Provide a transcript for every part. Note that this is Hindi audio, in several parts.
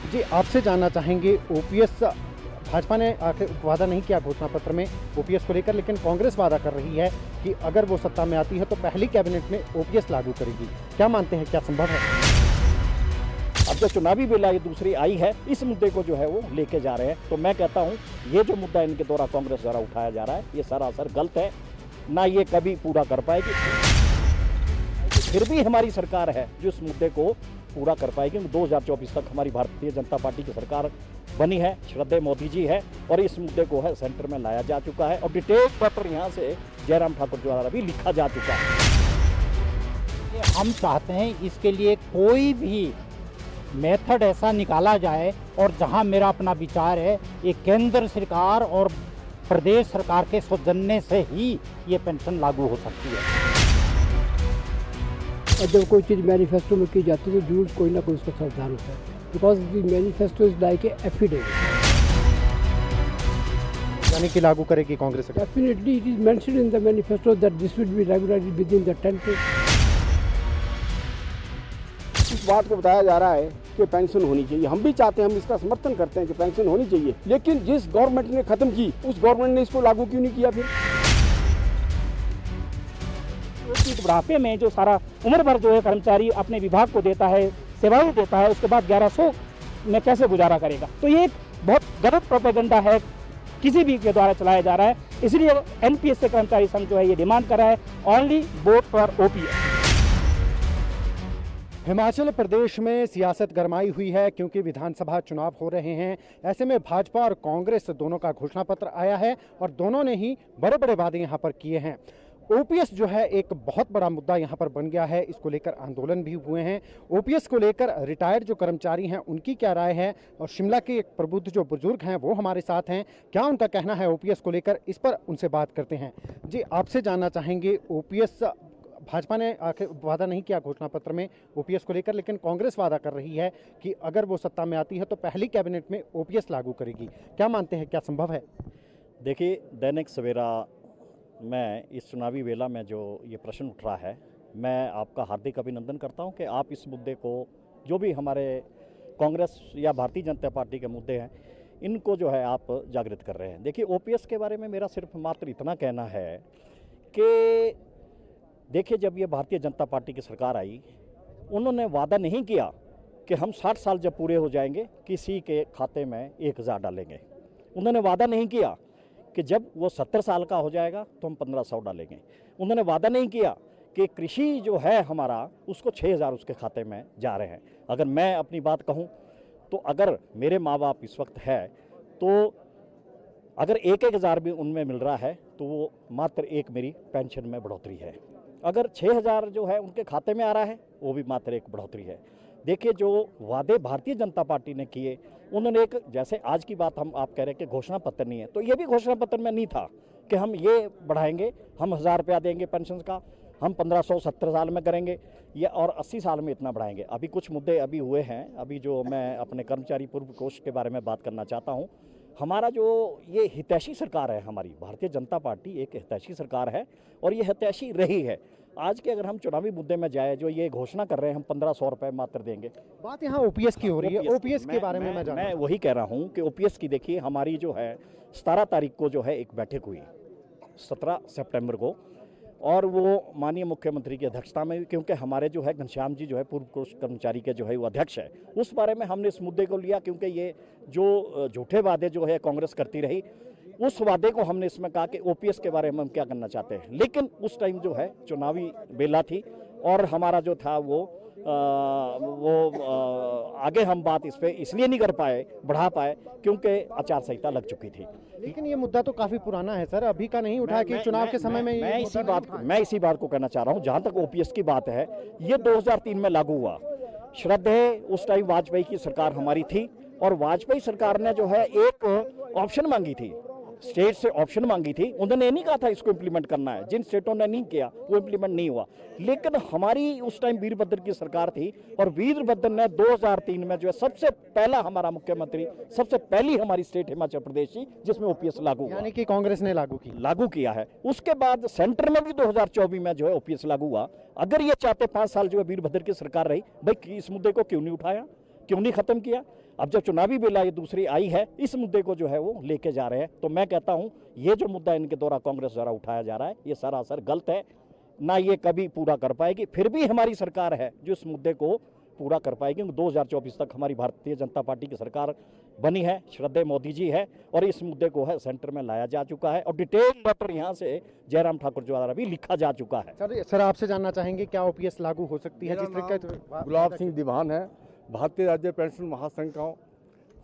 जी, आपसे जानना चाहेंगे ओपीएस भाजपा ने आखिर वादा नहीं किया घोषणा पत्र में ओपीएस को लेकर, लेकिन कांग्रेस वादा कर रही है कि अगर वो सत्ता में आती है तो पहली कैबिनेट में ओपीएस लागू करेगी। क्या मानते हैं, क्या संभव है? अब जो चुनावी बेला ये दूसरी आई है, इस मुद्दे को जो है वो लेके जा रहे हैं। तो मैं कहता हूँ ये जो मुद्दा इनके द्वारा कांग्रेस द्वारा उठाया जा रहा है ये सरासर गलत है, ना ये कभी पूरा कर पाएगी। फिर भी हमारी सरकार है जो इस मुद्दे को पूरा कर पाएगी। 2024 तक हमारी भारतीय जनता पार्टी की सरकार बनी है, श्रद्धेय मोदी जी है, और इस मुद्दे को है सेंटर में लाया जा चुका है और डिटेल पत्र यहाँ से जयराम ठाकुर द्वारा भी लिखा जा चुका है। हम चाहते हैं इसके लिए कोई भी मेथड ऐसा निकाला जाए, और जहां मेरा अपना विचार है ये केंद्र सरकार और प्रदेश सरकार के सौजन्य से ही ये पेंशन लागू हो सकती है। जब कोई चीज़ मैनिफेस्टो में की जाती है तो जरूर कोई ना कोई उसका समाधान होता है, because the manifesto is like a affidavit. यानी कि लागू करेगी Congress? Definitely it is mentioned in the manifesto that this will be regulated with in the 10 days। इस बात को बताया जा रहा है कि पेंशन होनी चाहिए। हम भी चाहते हैं, हम इसका समर्थन करते हैं कि पेंशन होनी चाहिए, लेकिन जिस गवर्नमेंट ने खत्म की उस गवर्नमेंट ने इसको लागू क्यों नहीं किया? फिर बुढ़ापे में जो सारा उम्र भर जो है कर्मचारी अपने विभाग को देता है, सेवाएं देता है, उसके बाद 1100 में कैसे गुजारा करेगा? तो ये एक बहुत गलत प्रोपेगेंडा है, किसी भी के द्वारा चलाया जा रहा है। इसलिए एनपीएस से कर्मचारी संघ जो है ये डिमांड कर रहा है only vote for OPS. Himachal Pradesh में सियासत गरमाई हुई है क्योंकि विधानसभा चुनाव हो रहे हैं। ऐसे में भाजपा और कांग्रेस दोनों का घोषणा पत्र आया है और दोनों ने ही बड़े बड़े वादे यहाँ पर किए हैं। ओपीएस जो है एक बहुत बड़ा मुद्दा यहाँ पर बन गया है, इसको लेकर आंदोलन भी हुए हैं। ओपीएस को लेकर रिटायर्ड जो कर्मचारी हैं उनकी क्या राय है, और शिमला के एक प्रबुद्ध जो बुजुर्ग हैं वो हमारे साथ हैं, क्या उनका कहना है ओपीएस को लेकर, इस पर उनसे बात करते हैं। जी, आपसे जानना चाहेंगे ओपीएस भाजपा ने आखिर वादा नहीं किया घोषणा पत्र में ओपीएस को लेकर, लेकिन कांग्रेस वादा कर रही है कि अगर वो सत्ता में आती है तो पहली कैबिनेट में ओपीएस लागू करेगी। क्या मानते हैं, क्या संभव है? देखिए, दैनिक सवेरा में इस चुनावी वेला में जो ये प्रश्न उठ रहा है, मैं आपका हार्दिक अभिनंदन करता हूं कि आप इस मुद्दे को, जो भी हमारे कांग्रेस या भारतीय जनता पार्टी के मुद्दे हैं, इनको जो है आप जागृत कर रहे हैं। देखिए, ओपीएस के बारे में मेरा सिर्फ मात्र इतना कहना है कि देखिए, जब ये भारतीय जनता पार्टी की सरकार आई, उन्होंने वादा नहीं किया कि हम 60 साल जब पूरे हो जाएंगे किसी के खाते में 1000 डालेंगे। उन्होंने वादा नहीं किया कि जब वो 70 साल का हो जाएगा तो हम 1500 डालेंगे। उन्होंने वादा नहीं किया कि कृषि जो है हमारा उसको 6000 उसके खाते में जा रहे हैं। अगर मैं अपनी बात कहूँ तो अगर मेरे माँ बाप इस वक्त है तो अगर 1,000 भी उनमें मिल रहा है तो वो मात्र एक मेरी पेंशन में बढ़ोतरी है। अगर 6000 जो है उनके खाते में आ रहा है वो भी मात्र एक बढ़ोतरी है। देखिए, जो वादे भारतीय जनता पार्टी ने किए, उन्होंने एक, जैसे आज की बात हम आप कह रहे हैं कि घोषणा पत्र नहीं है, तो ये भी घोषणा पत्र में नहीं था कि हम ये बढ़ाएंगे, हम 1000 रुपया देंगे पेंशन का, हम 1500 70 साल में करेंगे या और 80 साल में इतना बढ़ाएंगे। अभी कुछ मुद्दे अभी हुए हैं, अभी जो मैं अपने कर्मचारी पूर्व कोष के बारे में बात करना चाहता हूँ। हमारा जो ये हितैषी सरकार है, हमारी भारतीय जनता पार्टी एक हितैषी सरकार है और ये हितैषी रही है। आज के अगर हम चुनावी मुद्दे में जाए, जो ये घोषणा कर रहे हैं हम 1500 रुपये मात्र देंगे, बात यहाँ ओपीएस की हो रही है। ओपीएस के बारे में मैं वही कह रहा हूँ कि ओपीएस की देखिए, हमारी जो है 17 तारीख को जो है एक बैठक हुई, 17 सितंबर को, और वो माननीय मुख्यमंत्री की अध्यक्षता में, क्योंकि हमारे जो है घनश्याम जी जो है पूर्व कोष कर्मचारी के जो है वो अध्यक्ष है, उस बारे में हमने इस मुद्दे को लिया, क्योंकि ये जो झूठे वादे जो है कांग्रेस करती रही, उस वादे को हमने इसमें कहा कि ओपीएस के बारे में हम क्या करना चाहते हैं। लेकिन उस टाइम जो है चुनावी बेला थी और हमारा जो था वो आगे हम बात इस पे इसलिए नहीं कर पाए, बढ़ा पाए, क्योंकि आचार संहिता लग चुकी थी। लेकिन ये मुद्दा तो काफी पुराना है सर, अभी का नहीं उठा कि चुनाव के समय में। मैं इसी बात को कहना चाह रहा हूँ। जहाँ तक ओपीएस की बात है, ये 2003 में लागू हुआ। श्रद्धेय उस टाइम वाजपेयी की सरकार हमारी थी और वाजपेयी सरकार ने जो है एक ऑप्शन मांगी थी, स्टेट से ऑप्शन मांगी थी। उन्होंने ये नहीं कहा था इसको इम्प्लीमेंट करना है, जिन स्टेटों ने नहीं किया वो इम्प्लीमेंट नहीं हुआ। लेकिन हमारी उस टाइम वीरभद्र की सरकार थी और वीरभद्र ने 2003 में जो है सबसे पहला हमारा मुख्यमंत्री, सबसे पहली हमारी स्टेट हिमाचल प्रदेश थी जिसमें ओपीएस लागू हुआ, यानी कि कांग्रेस ने लागू किया है। उसके बाद सेंटर में भी 2024 में जो है ओपीएस लागू हुआ। अगर ये चाहते 5 साल जो है वीरभद्र की सरकार रही, भाई इस मुद्दे को क्यों नहीं उठाया, क्यों नहीं खत्म किया? अब जब चुनावी बेला ये दूसरी आई है, इस मुद्दे को जो है वो लेके जा रहे हैं। तो मैं कहता हूं ये जो मुद्दा इनके द्वारा कांग्रेस द्वारा उठाया जा रहा है ये सरासर गलत है, ना ये कभी पूरा कर पाएगी। फिर भी हमारी सरकार है जो इस मुद्दे को पूरा कर पाएगी। 2024 तक हमारी भारतीय जनता पार्टी की सरकार बनी है, श्रद्धेय मोदी जी है, और इस मुद्दे को है सेंटर में लाया जा चुका है और डिटेल लेटर यहाँ से जयराम ठाकुर द्वारा भी लिखा जा चुका है। सर आपसे जानना चाहेंगे क्या ओपीएस लागू हो सकती है? जिस तरीके गुलाब सिंह दीवान है, भारतीय राज्य पेंशन महासंघ का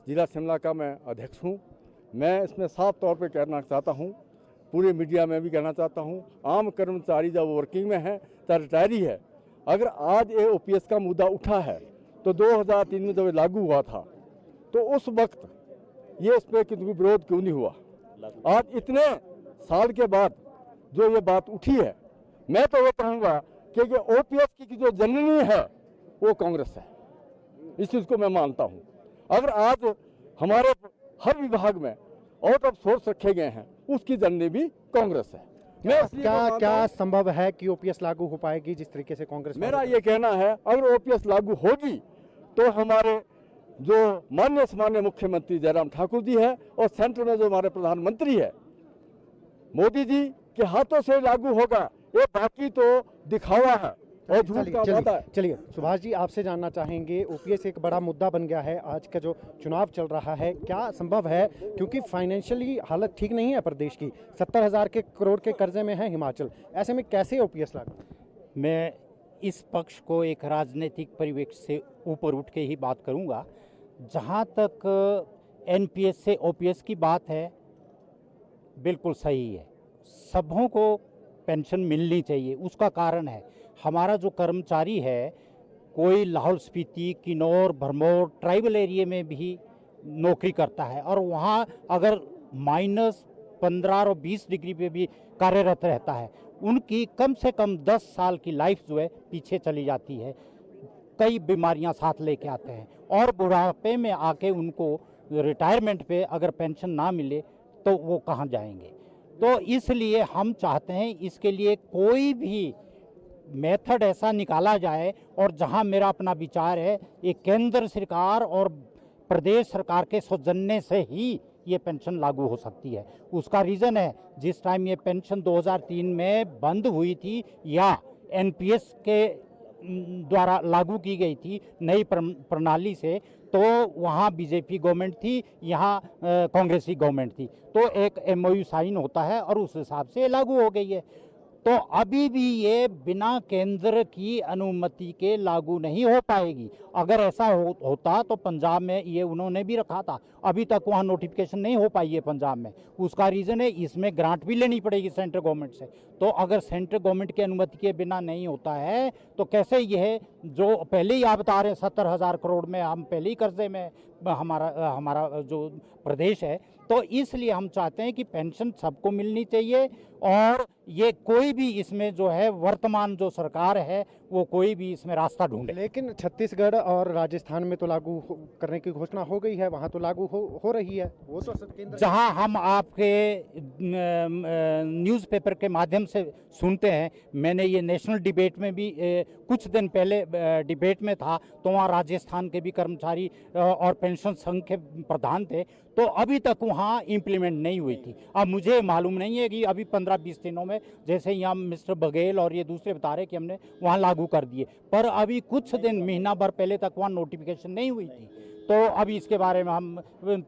जिला शिमला का मैं अध्यक्ष हूँ। मैं इसमें साफ तौर पे कहना चाहता हूँ, पूरे मीडिया में भी कहना चाहता हूँ, आम कर्मचारी जब वर्किंग में है चाहे रिटायरी है, अगर आज ये ओपीएस का मुद्दा उठा है तो 2003 में जब लागू हुआ था तो उस वक्त ये इस पर विरोध क्यों नहीं हुआ? आज इतने साल के बाद जो ये बात उठी है, मैं तो ये कहूँगा कि ओपीएस की जो जननी है वो कांग्रेस है, इस चीज़ को मैं मानता हूँ। अगर आज हमारे हर विभाग में आउट ऑफ सोर्स रखे गए हैं उसकी जननी भी कांग्रेस है। क्या संभव है कि ओपीएस लागू हो पाएगी जिस तरीके से कांग्रेस? मेरा ये कहना है अगर ओपीएस लागू होगी तो हमारे जो माननीय मुख्यमंत्री जयराम ठाकुर जी है और सेंटर में जो हमारे प्रधानमंत्री है मोदी जी के हाथों से लागू होगा। ये बाकी तो दिखावा है और झूठ का वादा है। चलिए सुभाष जी, आपसे जानना चाहेंगे, ओपीएस एक बड़ा मुद्दा बन गया है आज का जो चुनाव चल रहा है, क्या संभव है, क्योंकि फाइनेंशियली हालत ठीक नहीं है प्रदेश की, 70,000 करोड़ के कर्जे में है हिमाचल, ऐसे में कैसे ओपीएस लागू? मैं इस पक्ष को एक राजनीतिक परिवेश से ऊपर उठ के ही बात करूंगा। जहां तक एनपीएस से ओपीएस की बात है, बिल्कुल सही है, सबों को पेंशन मिलनी चाहिए। उसका कारण है हमारा जो कर्मचारी है, कोई लाहौल स्पीति, किन्नौर, भरमौर ट्राइबल एरिया में भी नौकरी करता है और वहाँ अगर -15 और 20 डिग्री पे भी कार्यरत रहता है, उनकी कम से कम 10 साल की लाइफ जो है पीछे चली जाती है। कई बीमारियां साथ लेके आते हैं और बुढ़ापे में आके उनको रिटायरमेंट पे अगर पेंशन ना मिले तो वो कहाँ जाएंगे। तो इसलिए हम चाहते हैं इसके लिए कोई भी मेथड ऐसा निकाला जाए, और जहां मेरा अपना विचार है ये केंद्र सरकार और प्रदेश सरकार के सौजन्य से ही ये पेंशन लागू हो सकती है। उसका रीज़न है, जिस टाइम ये पेंशन 2003 में बंद हुई थी या एनपीएस के द्वारा लागू की गई थी नई प्रणाली से, तो वहाँ बीजेपी गवर्नमेंट थी, यहाँ कांग्रेसी गवर्नमेंट थी, तो एक एमओयू साइन होता है और उस हिसाब से लागू हो गई है। तो अभी भी ये बिना केंद्र की अनुमति के लागू नहीं हो पाएगी। अगर ऐसा होता तो पंजाब में ये उन्होंने भी रखा था, अभी तक वहाँ नोटिफिकेशन नहीं हो पाई है पंजाब में। उसका रीज़न है इसमें ग्रांट भी लेनी पड़ेगी सेंट्रल गवर्नमेंट से। तो अगर सेंट्रल गवर्नमेंट की अनुमति के बिना नहीं होता है तो कैसे यह जो पहले ही आप बता रहे 70,000 करोड़ में हम पहले ही कर्जे में हमारा जो प्रदेश है, तो इसलिए हम चाहते हैं कि पेंशन सबको मिलनी चाहिए और ये कोई भी इसमें जो है वर्तमान जो सरकार है वो कोई भी इसमें रास्ता ढूंढे। लेकिन छत्तीसगढ़ और राजस्थान में तो लागू करने की घोषणा हो गई है, वहाँ तो लागू हो रही है, वो तो केंद्र जहाँ हम आपके न्यूज़पेपर के माध्यम से सुनते हैं। मैंने ये नेशनल डिबेट में भी कुछ दिन पहले डिबेट में था, तो वहाँ राजस्थान के भी कर्मचारी और पेंशन संघ के प्रधान थे, तो अभी तक वहाँ इम्प्लीमेंट नहीं हुई थी। अब मुझे मालूम नहीं है कि अभी 15-20 दिनों में, जैसे यहाँ मिस्टर बघेल और ये दूसरे बता रहे कि हमने वहाँ लागू कर दिए, पर अभी कुछ दिन महीना भर पहले तक वहाँ नोटिफिकेशन नहीं हुई थी। तो अभी इसके बारे में हम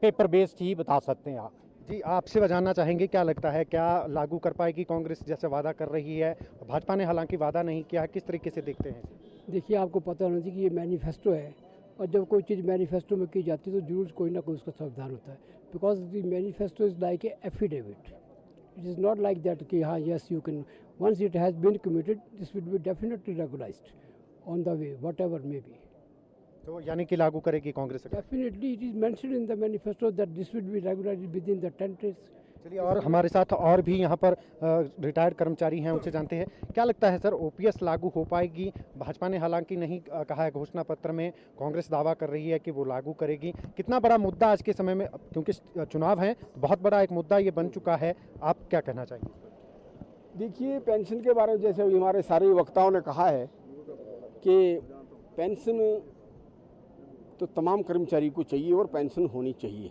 पेपर बेस्ड ही बता सकते हैं। जी, आपसे जानना चाहेंगे क्या लगता है, क्या लागू कर पाएगी कांग्रेस जैसे वादा कर रही है? भाजपा ने हालांकि वादा नहीं किया, किस तरीके से देखते हैं? देखिए, आपको पता होना चाहिए कि ये मैनिफेस्टो है और जब कोई चीज़ मैनिफेस्टो में की जाती है तो जरूर कोई ना कोई उसका संविधान होता है। Because the manifesto is like a affidavit, it is not like that कि हाँ yes you can, once it has been committed this will be definitely regularized on the way whatever may be. तो यानी कि लागू करेगी Congress? Definitely it is mentioned in the manifesto that this will be regularized within the 10 days। चलिए, और हमारे साथ और भी यहाँ पर रिटायर्ड कर्मचारी हैं, उनसे जानते हैं क्या लगता है सर, ओपीएस लागू हो पाएगी? भाजपा ने हालांकि नहीं कहा है घोषणा पत्र में, कांग्रेस दावा कर रही है कि वो लागू करेगी। कितना बड़ा मुद्दा आज के समय में, क्योंकि चुनाव है, बहुत बड़ा एक मुद्दा ये बन चुका है, आप क्या कहना चाहेंगे? देखिए, पेंशन के बारे में जैसे हमारे सारे वक्ताओं ने कहा है कि पेंशन तो तमाम कर्मचारी को चाहिए और पेंशन होनी चाहिए।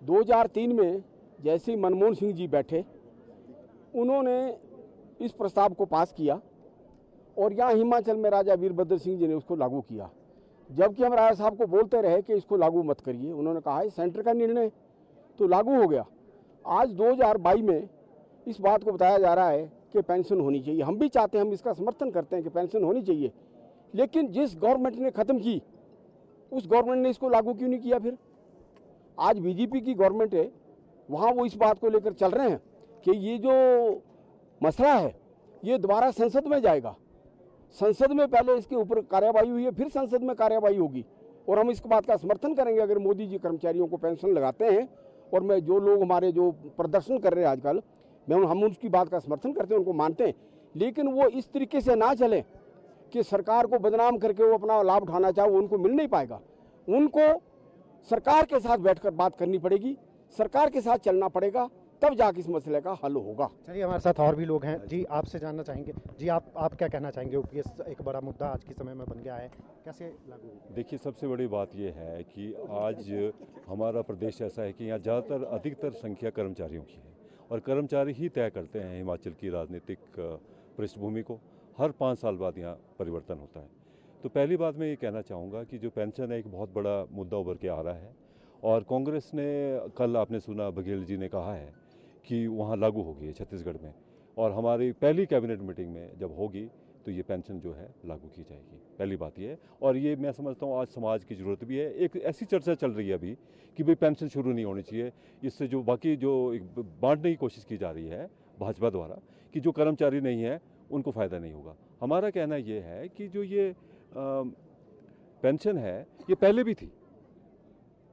2003 में जैसे ही मनमोहन सिंह जी बैठे, उन्होंने इस प्रस्ताव को पास किया और यहाँ हिमाचल में राजा वीरभद्र सिंह जी ने उसको लागू किया। जबकि हम राजा साहब को बोलते रहे कि इसको लागू मत करिए, उन्होंने कहा है सेंटर का निर्णय, तो लागू हो गया। आज 2022 में इस बात को बताया जा रहा है कि पेंशन होनी चाहिए। हम भी चाहते हैं, हम इसका समर्थन करते हैं कि पेंशन होनी चाहिए, लेकिन जिस गवर्नमेंट ने ख़त्म की उस गवर्नमेंट ने इसको लागू क्यों नहीं किया? फिर आज बीजेपी की गवर्नमेंट है, वहाँ वो इस बात को लेकर चल रहे हैं कि ये जो मसला है ये दोबारा संसद में जाएगा। संसद में पहले इसके ऊपर कार्यवाही हुई है, फिर संसद में कार्यवाही होगी और हम इस बात का समर्थन करेंगे अगर मोदी जी कर्मचारियों को पेंशन लगाते हैं। और मैं जो लोग हमारे जो प्रदर्शन कर रहे हैं आजकल, हम उसकी बात का समर्थन करते हैं, उनको मानते हैं, लेकिन वो इस तरीके से ना चलें कि सरकार को बदनाम करके वो अपना लाभ उठाना चाहे, वो उनको मिल नहीं पाएगा। उनको सरकार के साथ बैठकर बात करनी पड़ेगी, सरकार के साथ चलना पड़ेगा, तब जाके इस मसले का हल होगा। चलिए, हमारे साथ और भी लोग हैं। जी, आपसे जानना चाहेंगे, जी आप क्या कहना चाहेंगे? ओपीएस एक बड़ा मुद्दा आज के समय में बन गया है, कैसे लागू होगा? देखिए, सबसे बड़ी बात यह है कि आज हमारा प्रदेश ऐसा है कि यहाँ ज़्यादातर अधिकतर संख्या कर्मचारियों की है और कर्मचारी ही तय करते हैं हिमाचल की राजनीतिक पृष्ठभूमि को। हर 5 साल बाद यहाँ परिवर्तन होता है। तो पहली बात मैं ये कहना चाहूँगा कि जो पेंशन है एक बहुत बड़ा मुद्दा उभर के आ रहा है और कांग्रेस ने, कल आपने सुना बघेल जी ने कहा है कि वहाँ लागू होगी है छत्तीसगढ़ में, और हमारी पहली कैबिनेट मीटिंग में जब होगी तो ये पेंशन जो है लागू की जाएगी। पहली बात ये है, और ये मैं समझता हूँ आज समाज की ज़रूरत भी है। एक ऐसी चर्चा चल रही है अभी कि भाई पेंशन शुरू नहीं होनी चाहिए, इससे जो बाकी जो बांटने की कोशिश की जा रही है भाजपा द्वारा कि जो कर्मचारी नहीं है उनको फ़ायदा नहीं होगा। हमारा कहना ये है कि जो ये पेंशन है ये पहले भी थी,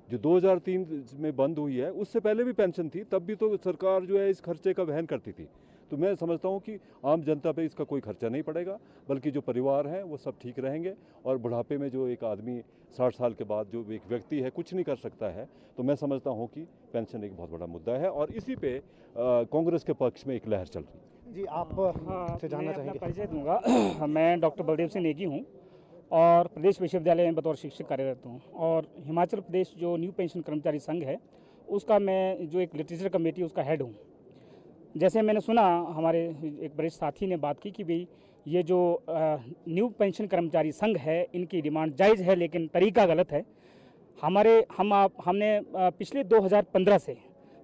जो 2003 में बंद हुई है उससे पहले भी पेंशन थी, तब भी तो सरकार जो है इस खर्चे का वहन करती थी। तो मैं समझता हूँ कि आम जनता पे इसका कोई खर्चा नहीं पड़ेगा, बल्कि जो परिवार हैं वो सब ठीक रहेंगे। और बुढ़ापे में जो एक आदमी 60 साल के बाद जो एक व्यक्ति है कुछ नहीं कर सकता है, तो मैं समझता हूँ कि पेंशन एक बहुत बड़ा मुद्दा है और इसी पे कांग्रेस के पक्ष में एक लहर चल रही है। जी, आप से जानना चाहेंगे? परिचय दूंगा। मैं डॉक्टर बलदेव सिंह नेगी हूँ और प्रदेश विश्वविद्यालय में बतौर शिक्षक कार्यरत हूँ और हिमाचल प्रदेश जो न्यू पेंशन कर्मचारी संघ है उसका मैं जो एक लिटरेचर कमेटी उसका हेड हूँ। जैसे मैंने सुना हमारे एक वरिष्ठ साथी ने बात की कि भाई ये जो न्यू पेंशन कर्मचारी संघ है इनकी डिमांड जायज़ है लेकिन तरीका गलत है। हमने पिछले 2015 से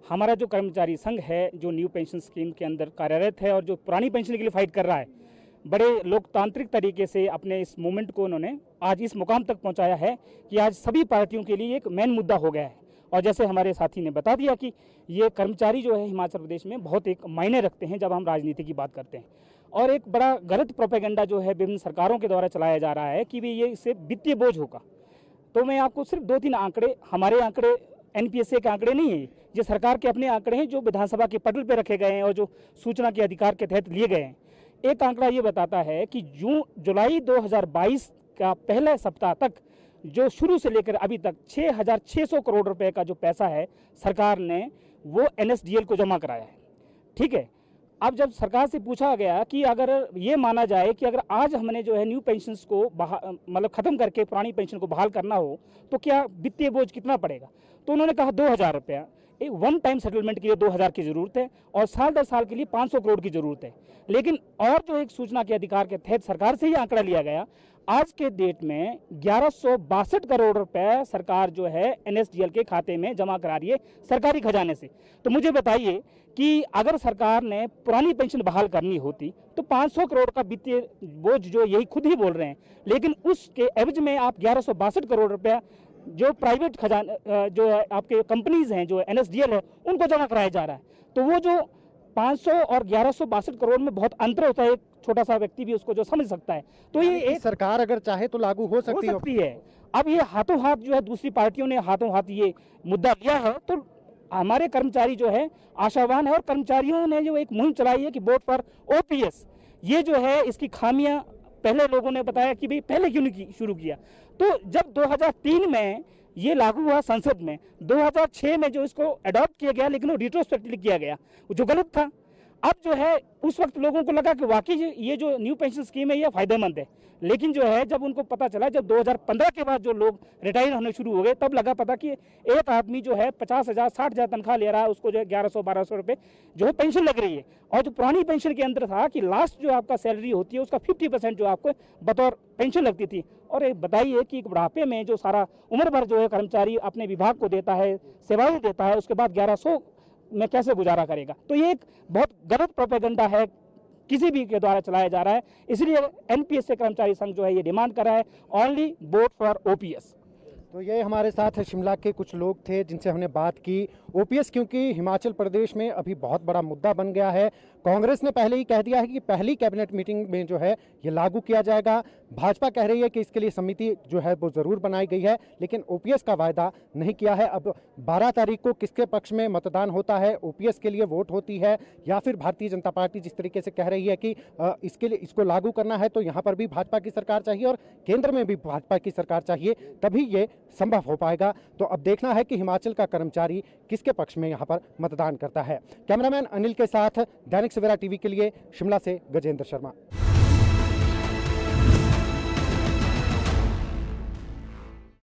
हमारा जो कर्मचारी संघ है जो न्यू पेंशन स्कीम के अंदर कार्यरत है और जो पुरानी पेंशन के लिए फाइट कर रहा है, बड़े लोकतांत्रिक तरीके से अपने इस मूवमेंट को उन्होंने आज इस मुकाम तक पहुंचाया है कि आज सभी पार्टियों के लिए एक मेन मुद्दा हो गया है। और जैसे हमारे साथी ने बता दिया कि ये कर्मचारी जो है हिमाचल प्रदेश में बहुत एक मायने रखते हैं जब हम राजनीति की बात करते हैं। और एक बड़ा गलत प्रोपेगेंडा जो है विभिन्न सरकारों के द्वारा चलाया जा रहा है कि भी ये इससे वित्तीय बोझ होगा। तो मैं आपको सिर्फ 2-3 आंकड़े, हमारे आंकड़े NPSA के आंकड़े नहीं है, ये सरकार के अपने आंकड़े हैं जो विधानसभा के पटल पर रखे गए हैं और जो सूचना के अधिकार के तहत लिए गए हैं। एक आंकड़ा ये बताता है कि जुलाई 2022 का पहले सप्ताह तक जो शुरू से लेकर अभी तक 6,600 करोड़ रुपए का जो पैसा है सरकार ने वो NSDL को जमा कराया है। ठीक है, अब जब सरकार से पूछा गया कि अगर ये माना जाए कि अगर आज हमने जो है न्यू पेंशन को मतलब ख़त्म करके पुरानी पेंशन को बहाल करना हो तो क्या वित्तीय बोझ कितना पड़ेगा, तो उन्होंने कहा 2,000 रुपया। एक वन टाइम सेटलमेंट के लिए 2,000 की ज़रूरत है और साल दर साल के लिए 500 करोड़ की ज़रूरत है। लेकिन और जो एक सूचना के अधिकार के तहत सरकार से ही आंकड़ा लिया गया, आज के डेट में 1162 करोड़ रुपए सरकार जो है NSDL के खाते में जमा करा रही है सरकारी खजाने से। तो मुझे बताइए कि अगर सरकार ने पुरानी पेंशन बहाल करनी होती तो 500 करोड़ का वित्तीय बोझ जो यही खुद ही बोल रहे हैं, लेकिन उसके एवज में आप 1162 करोड़ रुपया जो प्राइवेट खजाना जो आपके कंपनीज हैं जो NSDL है उनको जमा कराया जा रहा है। तो वो जो 500 और 1162 करोड़ में बहुत अंतर होता है, एक छोटा सा व्यक्ति भी उसको जो समझ सकता है। तो ये एक सरकार अगर चाहे तो लागू हो सकती है। अब ये हाथों हाथ जो है दूसरी पार्टियों ने हाथों हाथ ये मुद्दा लिया है, तो हमारे कर्मचारी जो है आशावान है और कर्मचारियों ने जो एक मुहिम चलाई है कि वोट फॉर OPS, ये जो है इसकी खामियां पहले लोगों ने बताया कि भाई पहले क्यों नहीं शुरू किया। तो जब 2003 में ये लागू हुआ संसद में, 2006 में जो इसको अडॉप्ट किया गया लेकिन वो रिट्रोस्पेक्टिवली किया गया जो गलत था। अब जो है उस वक्त लोगों को लगा कि वाकई ये जो न्यू पेंशन स्कीम है ये फायदेमंद है, लेकिन जो है जब उनको पता चला, जब 2015 के बाद जो लोग रिटायर होने शुरू हो गए, तब लगा पता कि एक आदमी जो है 50,000 60,000 तनख्वाह ले रहा है, उसको जो है 1100-1200 रुपये जो है पेंशन लग रही है। और जो पुरानी पेंशन के अंदर था कि लास्ट जो आपका सैलरी होती है उसका 50% जो आपको बतौर पेंशन लगती थी। और ये बताइए कि बुढ़ापे में जो सारा उम्र भर जो है कर्मचारी अपने विभाग को देता है, सेवाएं देता है, उसके बाद 1100 में कैसे गुजारा करेगा। तो ये एक बहुत गलत प्रोपेगेंडा है, किसी भी के द्वारा चलाया जा रहा है। इसलिए एनपीएस कर्मचारी संघ जो है ये डिमांड कर रहा है ओनली वोट फॉर ओपीएस। तो ये हमारे साथ शिमला के कुछ लोग थे जिनसे हमने बात की। ओपीएस क्योंकि हिमाचल प्रदेश में अभी बहुत बड़ा मुद्दा बन गया है। कांग्रेस ने पहले ही कह दिया है कि पहली कैबिनेट मीटिंग में जो है ये लागू किया जाएगा। भाजपा कह रही है कि इसके लिए समिति जो है वो ज़रूर बनाई गई है, लेकिन ओपीएस का वायदा नहीं किया है। अब 12 तारीख को किसके पक्ष में मतदान होता है, ओपीएस के लिए वोट होती है या फिर भारतीय जनता पार्टी जिस तरीके से कह रही है कि इसके लिए इसको लागू करना है तो यहाँ पर भी भाजपा की सरकार चाहिए और केंद्र में भी भाजपा की सरकार चाहिए, तभी ये संभव हो पाएगा। तो अब देखना है कि हिमाचल का कर्मचारी किसके पक्ष में यहाँ पर मतदान करता है। कैमरामैन अनिल के साथ दैनिक सवेरा टीवी के लिए शिमला से गजेंद्र शर्मा।